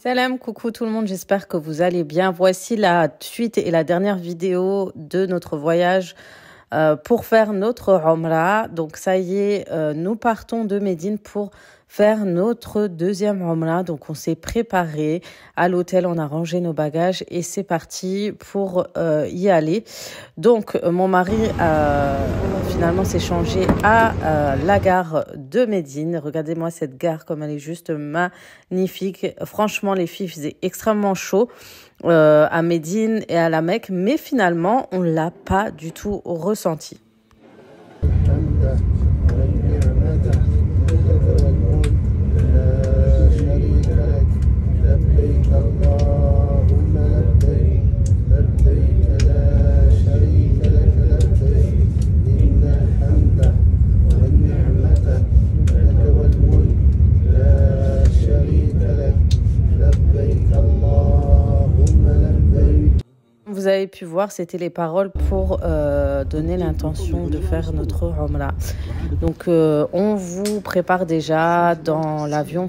Salam, coucou tout le monde, j'espère que vous allez bien. Voici la suite et la dernière vidéo de notre voyage pour faire notre Umrah. Donc ça y est, nous partons de Médine pour faire notre deuxième Umrah. Donc on s'est préparé à l'hôtel, on a rangé nos bagages et c'est parti pour y aller. Donc mon mari finalement s'est changé à la gare de Médine. Regardez-moi cette gare comme elle est juste magnifique. Franchement les filles, il faisait extrêmement chaud à Médine et à la Mecque, mais finalement on l'a pas du tout ressenti. Vous avez pu voir, c'était les paroles pour donner l'intention de faire notre Umrah. Donc, on vous prépare déjà dans l'avion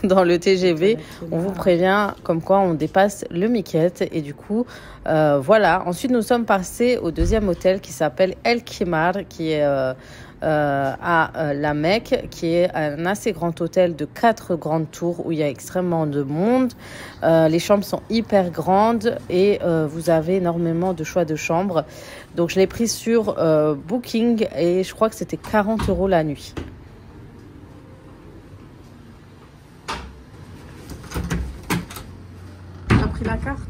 dans le TGV. On vous prévient comme quoi on dépasse le Miquette et du coup, voilà. Ensuite, nous sommes passés au deuxième hôtel qui s'appelle El Khimar, qui est à la Mecque, qui est un assez grand hôtel de 4 grandes tours où il y a extrêmement de monde. Les chambres sont hyper grandes et vous avez énormément de choix de chambres. Donc je l'ai pris sur Booking et je crois que c'était 40 € la nuit. T'as pris la carte ?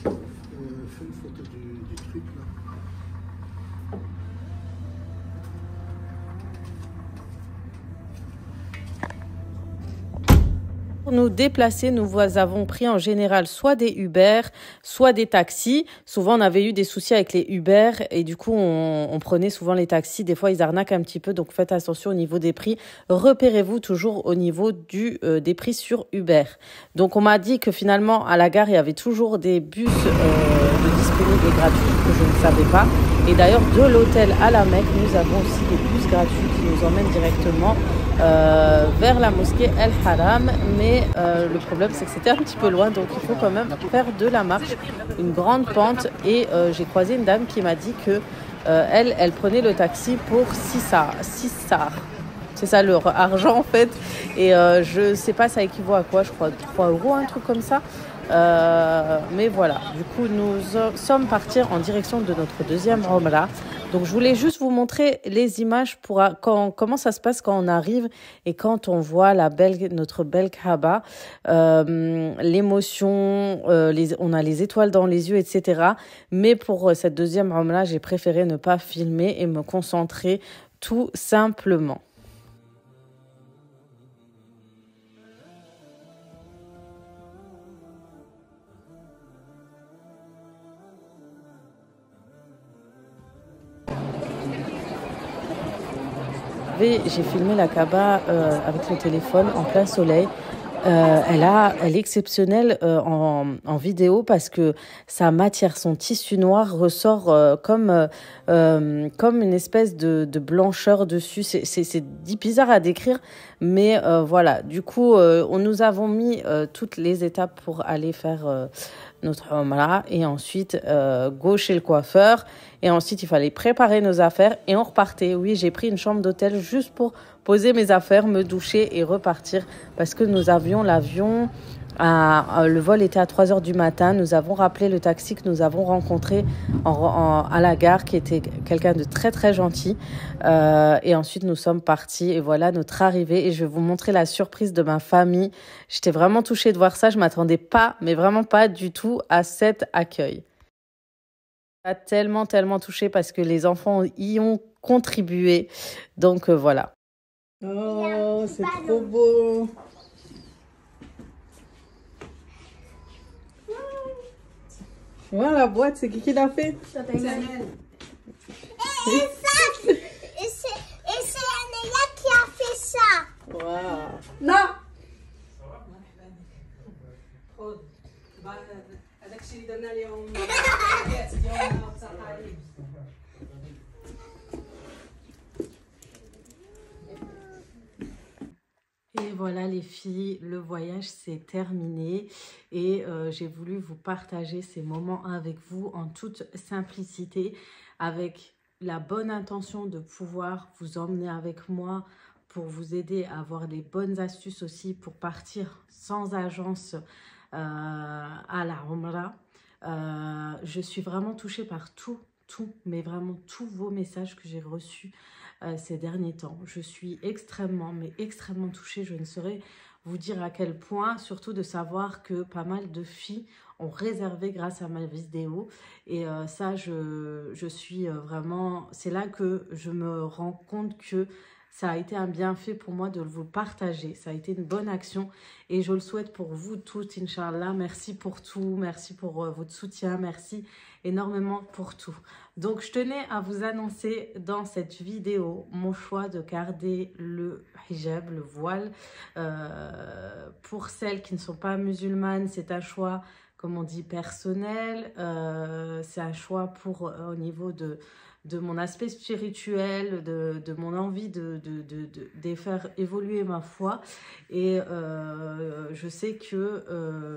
Fais une photo du truc là. Pour nous déplacer, nous avons pris en général soit des Uber, soit des taxis. Souvent, on avait eu des soucis avec les Uber et du coup, on prenait souvent les taxis. Des fois, ils arnaquent un petit peu, donc faites attention au niveau des prix. Repérez-vous toujours au niveau des prix sur Uber. Donc, on m'a dit que finalement, à la gare, il y avait toujours des bus de disponibles et gratuits que je ne savais pas. Et d'ailleurs, de l'hôtel à la Mecque, nous avons aussi des bus gratuits qui nous emmènent directement vers la mosquée El Haram, mais le problème c'est que c'était un petit peu loin, donc il faut quand même faire de la marche, une grande pente. Et j'ai croisé une dame qui m'a dit que elle prenait le taxi pour 6 sars. C'est ça leur argent en fait. Et je sais pas ça équivaut à quoi, je crois 3 €, un truc comme ça. Mais voilà, du coup nous sommes partis en direction de notre deuxième Umrah. Donc je voulais juste vous montrer les images pour comment ça se passe quand on arrive et quand on voit notre belle Kaaba, l'émotion, on a les étoiles dans les yeux, etc. Mais pour cette deuxième Umrah, j'ai préféré ne pas filmer et me concentrer tout simplement. J'ai filmé la Kaaba avec le téléphone en plein soleil. Elle est exceptionnelle en vidéo parce que sa matière, son tissu noir ressort comme une espèce de blancheur dessus. C'est bizarre à décrire, mais voilà. Du coup, nous avons mis toutes les étapes pour aller faire notre Umrah et ensuite go chez le coiffeur et ensuite il fallait préparer nos affaires et on repartait. Oui, j'ai pris une chambre d'hôtel juste pour poser mes affaires, me doucher et repartir parce que nous avions l'avion le vol était à 3 h du matin. Nous avons rappelé le taxi que nous avons rencontré à la gare qui était quelqu'un de très très gentil et ensuite nous sommes partis et voilà notre arrivée et je vais vous montrer la surprise de ma famille. J'étais vraiment touchée de voir ça, je m'attendais pas, mais vraiment pas du tout à cet accueil. Ça m'a tellement touchée parce que les enfants y ont contribué, donc voilà. Oh, c'est trop beau. Voilà la boîte, c'est qui l'a fait? C'est Anélia qui a fait ça. Wow. Non. voilà les filles, le voyage s'est terminé et j'ai voulu vous partager ces moments avec vous en toute simplicité, avec la bonne intention de pouvoir vous emmener avec moi pour vous aider à avoir des bonnes astuces aussi pour partir sans agence à la Umrah. Je suis vraiment touchée par mais vraiment tous vos messages que j'ai reçus ces derniers temps. Je suis extrêmement, mais extrêmement touchée. Je ne saurais vous dire à quel point, surtout de savoir que pas mal de filles ont réservé grâce à ma vidéo. Et ça, je suis vraiment... C'est là que je me rends compte que ça a été un bienfait pour moi de vous partager. Ça a été une bonne action et je le souhaite pour vous toutes, Inch'Allah. Merci pour tout, merci pour votre soutien, merci énormément pour tout. Donc, je tenais à vous annoncer dans cette vidéo mon choix de garder le hijab, le voile. Pour celles qui ne sont pas musulmanes, c'est un choix, comme on dit, personnel. C'est un choix pour au niveau de mon aspect spirituel, de mon envie de faire évoluer ma foi. Et je sais que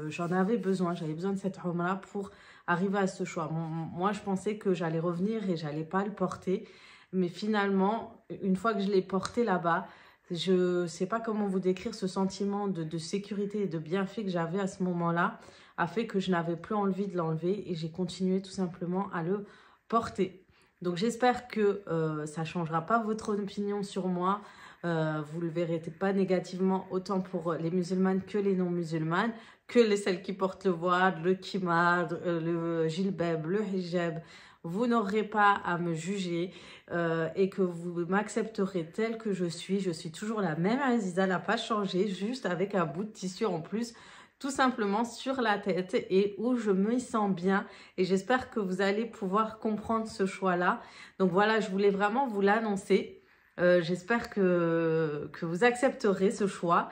j'en avais besoin, j'avais besoin de cette Umrah pour arriver à ce choix. Moi, je pensais que j'allais revenir et j'allais pas le porter. Mais finalement, une fois que je l'ai porté là-bas, je sais pas comment vous décrire ce sentiment de sécurité et de bienfait que j'avais à ce moment-là, a fait que je n'avais plus envie de l'enlever et j'ai continué tout simplement à le porter. Donc j'espère que ça ne changera pas votre opinion sur moi. Vous ne le verrez pas négativement autant pour les musulmanes que les non-musulmanes, que celles qui portent le voile, le kimar, le jilbab, le hijab. Vous n'aurez pas à me juger et que vous m'accepterez telle que je suis. Je suis toujours la même Aziza, elle n'a pas changé, juste avec un bout de tissu en plus, tout simplement sur la tête et où je me sens bien. Et j'espère que vous allez pouvoir comprendre ce choix-là. Donc voilà, je voulais vraiment vous l'annoncer. J'espère que vous accepterez ce choix.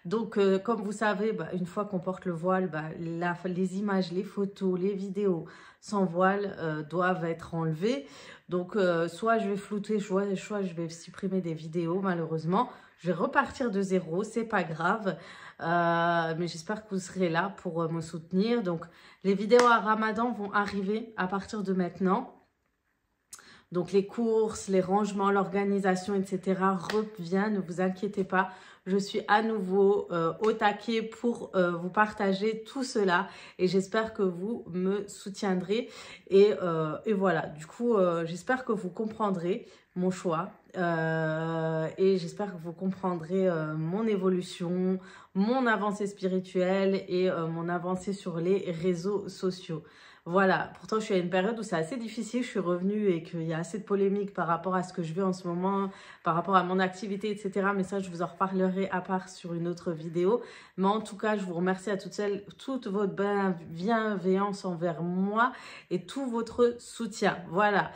Donc, comme vous savez, une fois qu'on porte le voile, les images, les photos, les vidéos sans voile doivent être enlevées. Donc, soit je vais flouter, soit je vais supprimer des vidéos, malheureusement. Je vais repartir de zéro, c'est pas grave. Mais j'espère que vous serez là pour me soutenir. Donc, les vidéos à Ramadan vont arriver à partir de maintenant. Donc, les courses, les rangements, l'organisation, etc. revient, ne vous inquiétez pas. Je suis à nouveau au taquet pour vous partager tout cela. Et j'espère que vous me soutiendrez. Et voilà, du coup, j'espère que vous comprendrez mon choix. Et j'espère que vous comprendrez mon évolution, mon avancée spirituelle et mon avancée sur les réseaux sociaux. Voilà, pourtant je suis à une période où c'est assez difficile, je suis revenue et qu'il y a assez de polémiques par rapport à ce que je vis en ce moment, par rapport à mon activité, etc. Mais ça, je vous en reparlerai à part sur une autre vidéo. Mais en tout cas, je vous remercie à toute votre bienveillance envers moi et tout votre soutien. Voilà,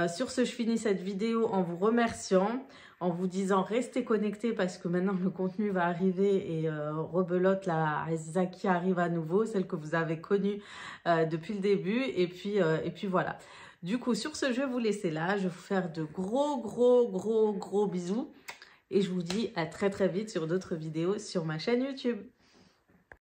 sur ce, je finis cette vidéo en vous remerciant, en vous disant restez connectés parce que maintenant le contenu va arriver et rebelote la Aziza qui arrive à nouveau, celle que vous avez connue depuis le début et puis voilà. Du coup, sur ce, je vais vous laisser là, je vais vous faire de gros bisous et je vous dis à très vite sur d'autres vidéos sur ma chaîne YouTube.